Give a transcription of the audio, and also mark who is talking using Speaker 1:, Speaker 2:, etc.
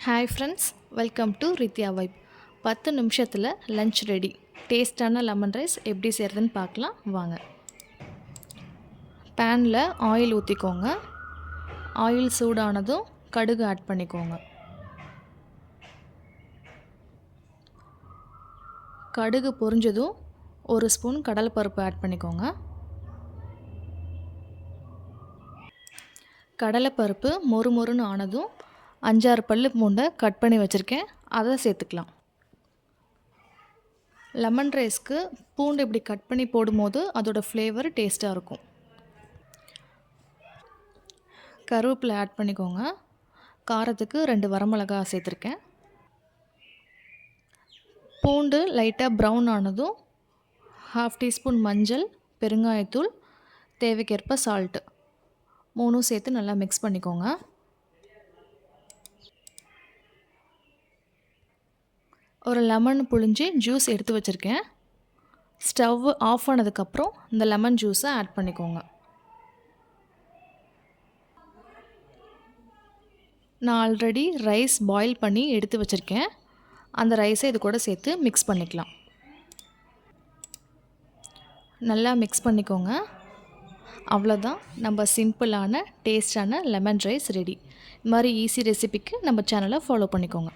Speaker 1: Hi friends, welcome to Ritya vibe. 10 நிமிஷத்தில் lunch ready. டேஸ்டான lemon rice எப்படி செய்கிறதுன்னு பார்க்கலாம் வாங்க. பேனில் ஆயில் ஊற்றிக்கோங்க. ஆயில் சூடானதும் கடுகு ஆட் பண்ணிக்கோங்க. கடுகு பொரிஞ்சதும் ஒரு ஸ்பூன் கடலைப்பருப்பு ஆட் பண்ணிக்கோங்க. கடலைப்பருப்பு மொறுமொறுன்னு ஆனதும் 5-6 பல்லு பூண்டை கட் பண்ணி வச்சுருக்கேன், அதை சேர்த்துக்கலாம். லெமன் ரைஸ்க்கு பூண்டு இப்படி கட் பண்ணி போடும்போது அதோடய ஃப்ளேவர் டேஸ்ட்டாக இருக்கும். கருவேப்பிலை ஆட் பண்ணிக்கோங்க. காரத்துக்கு 2 வரமிளகா சேர்த்துருக்கேன். பூண்டு லைட்டாக ப்ரௌன் ஆனதும் 1/2 டீஸ்பூன் மஞ்சள், பெருங்காயத்தூள், தேவைக்கேற்ப சால்ட்டு 3 சேர்த்து நல்லா மிக்ஸ் பண்ணிக்கோங்க. ஒரு லெமன் புழிஞ்சு ஜூஸ் எடுத்து வச்சுருக்கேன். ஸ்டவ் ஆஃப் ஆனதுக்கப்புறம் இந்த லெமன் ஜூஸை ஆட் பண்ணிக்கோங்க. நான் ஆல்ரெடி ரைஸ் பாயில் பண்ணி எடுத்து வச்சுருக்கேன். அந்த ரைஸை இது கூட சேர்த்து மிக்ஸ் பண்ணிக்கலாம். நல்லா மிக்ஸ் பண்ணிக்கோங்க. அவ்வளோதான், நம்ம சிம்பிளான டேஸ்டான லெமன் ரைஸ் ரெடி. இது மாதிரி ஈஸி ரெசிபிக்கு நம்ம சேனலை ஃபாலோ பண்ணிக்கோங்க.